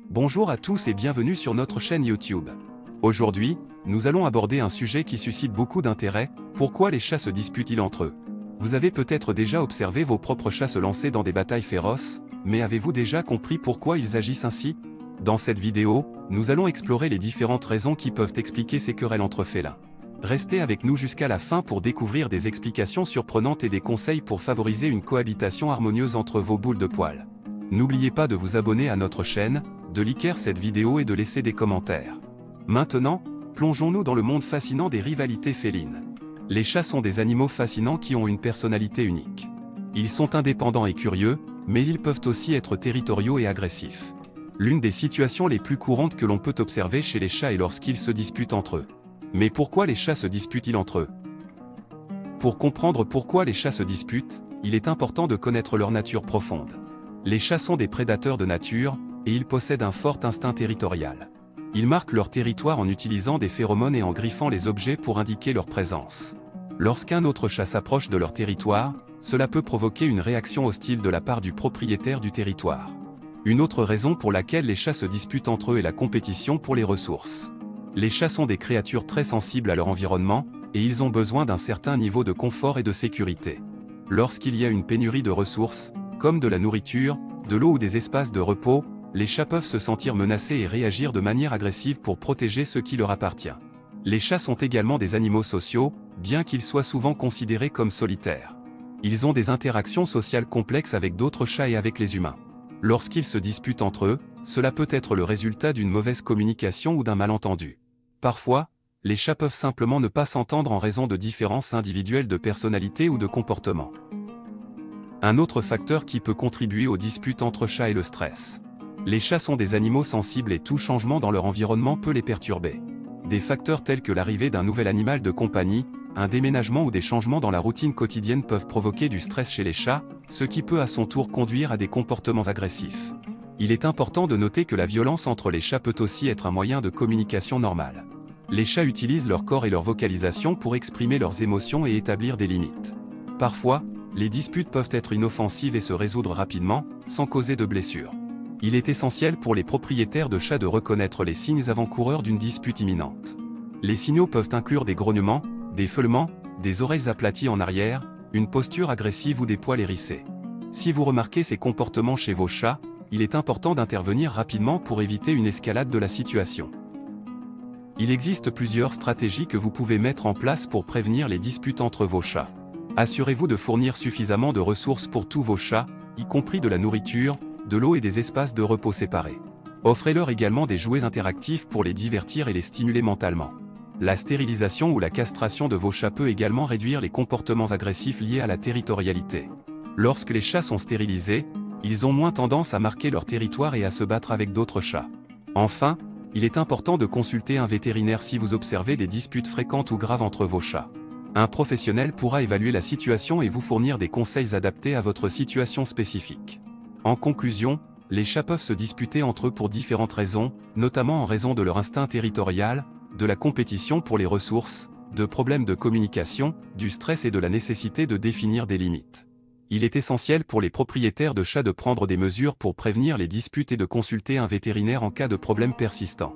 Bonjour à tous et bienvenue sur notre chaîne YouTube. Aujourd'hui, nous allons aborder un sujet qui suscite beaucoup d'intérêt: pourquoi les chats se disputent-ils entre eux? Vous avez peut-être déjà observé vos propres chats se lancer dans des batailles féroces, mais avez-vous déjà compris pourquoi ils agissent ainsi? Dans cette vidéo, nous allons explorer les différentes raisons qui peuvent expliquer ces querelles entre félins. Restez avec nous jusqu'à la fin pour découvrir des explications surprenantes et des conseils pour favoriser une cohabitation harmonieuse entre vos boules de poils. N'oubliez pas de vous abonner à notre chaîne, de liker cette vidéo et de laisser des commentaires. Maintenant, plongeons-nous dans le monde fascinant des rivalités félines. Les chats sont des animaux fascinants qui ont une personnalité unique. Ils sont indépendants et curieux, mais ils peuvent aussi être territoriaux et agressifs. L'une des situations les plus courantes que l'on peut observer chez les chats est lorsqu'ils se disputent entre eux. Mais pourquoi les chats se disputent-ils entre eux? Pour comprendre pourquoi les chats se disputent, il est important de connaître leur nature profonde. Les chats sont des prédateurs de nature, et ils possèdent un fort instinct territorial. Ils marquent leur territoire en utilisant des phéromones et en griffant les objets pour indiquer leur présence. Lorsqu'un autre chat s'approche de leur territoire, cela peut provoquer une réaction hostile de la part du propriétaire du territoire. Une autre raison pour laquelle les chats se disputent entre eux est la compétition pour les ressources. Les chats sont des créatures très sensibles à leur environnement, et ils ont besoin d'un certain niveau de confort et de sécurité. Lorsqu'il y a une pénurie de ressources, comme de la nourriture, de l'eau ou des espaces de repos, les chats peuvent se sentir menacés et réagir de manière agressive pour protéger ce qui leur appartient. Les chats sont également des animaux sociaux, bien qu'ils soient souvent considérés comme solitaires. Ils ont des interactions sociales complexes avec d'autres chats et avec les humains. Lorsqu'ils se disputent entre eux, cela peut être le résultat d'une mauvaise communication ou d'un malentendu. Parfois, les chats peuvent simplement ne pas s'entendre en raison de différences individuelles de personnalité ou de comportement. Un autre facteur qui peut contribuer aux disputes entre chats est le stress. Les chats sont des animaux sensibles et tout changement dans leur environnement peut les perturber. Des facteurs tels que l'arrivée d'un nouvel animal de compagnie, un déménagement ou des changements dans la routine quotidienne peuvent provoquer du stress chez les chats, ce qui peut à son tour conduire à des comportements agressifs. Il est important de noter que la violence entre les chats peut aussi être un moyen de communication normal. Les chats utilisent leur corps et leur vocalisation pour exprimer leurs émotions et établir des limites. Parfois, les disputes peuvent être inoffensives et se résoudre rapidement, sans causer de blessures. Il est essentiel pour les propriétaires de chats de reconnaître les signes avant-coureurs d'une dispute imminente. Les signaux peuvent inclure des grognements, des feulements, des oreilles aplaties en arrière, une posture agressive ou des poils hérissés. Si vous remarquez ces comportements chez vos chats, il est important d'intervenir rapidement pour éviter une escalade de la situation. Il existe plusieurs stratégies que vous pouvez mettre en place pour prévenir les disputes entre vos chats. Assurez-vous de fournir suffisamment de ressources pour tous vos chats, y compris de la nourriture, de l'eau et des espaces de repos séparés. Offrez-leur également des jouets interactifs pour les divertir et les stimuler mentalement. La stérilisation ou la castration de vos chats peut également réduire les comportements agressifs liés à la territorialité. Lorsque les chats sont stérilisés, ils ont moins tendance à marquer leur territoire et à se battre avec d'autres chats. Enfin, il est important de consulter un vétérinaire si vous observez des disputes fréquentes ou graves entre vos chats. Un professionnel pourra évaluer la situation et vous fournir des conseils adaptés à votre situation spécifique. En conclusion, les chats peuvent se disputer entre eux pour différentes raisons, notamment en raison de leur instinct territorial, de la compétition pour les ressources, de problèmes de communication, du stress et de la nécessité de définir des limites. Il est essentiel pour les propriétaires de chats de prendre des mesures pour prévenir les disputes et de consulter un vétérinaire en cas de problème persistant.